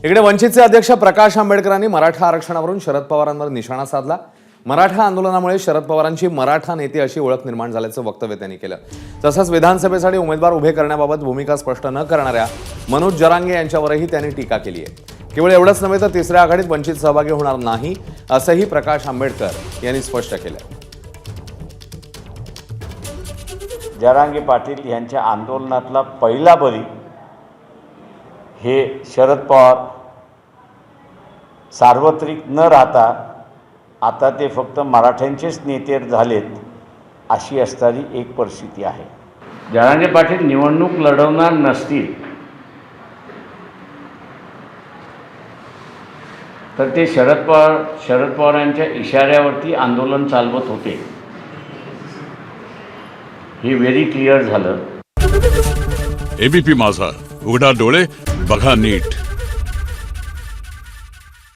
इकडे वंचितचे अध्यक्ष प्रकाश आंबेडकरांनी मराठा आरक्षणावरून शरद पवारांवर निशाणा साधला। मराठा आंदोलनामुळे शरद पवारांची मराठा नेते अशी ओळख निर्माण झाल्याचं वक्तव्य त्यांनी केलं। तसंच विधानसभेसाठी उमेदवार उभे करण्याबाबत भूमिका स्पष्ट न करणाऱ्या मनोज जरांगे यांच्यावरही त्यांनी टीका केली आहे। केवळ एवढंच नव्हे तर तिसऱ्या आघाडीत वंचित सहभागी होणार नाही असंही प्रकाश आंबेडकर यांनी स्पष्ट केलं। जरांगे पाटील यांच्या आंदोलनातला पहिला बळी हे शरद पवार सार्वत्रिक न राहता आता ते फक्त मराठ्यांचेच नेते झालेत अशी असणारी एक परिस्थिती आहे। जरांगे पाटील निवडणूक लढवणार नसतील तर ते शरद पवारांच्या इशाऱ्यावरती आंदोलन चालवत होते, हे व्हेरी क्लिअर झालं। एबीपी माझा, उघडा डोळे बघा नीट।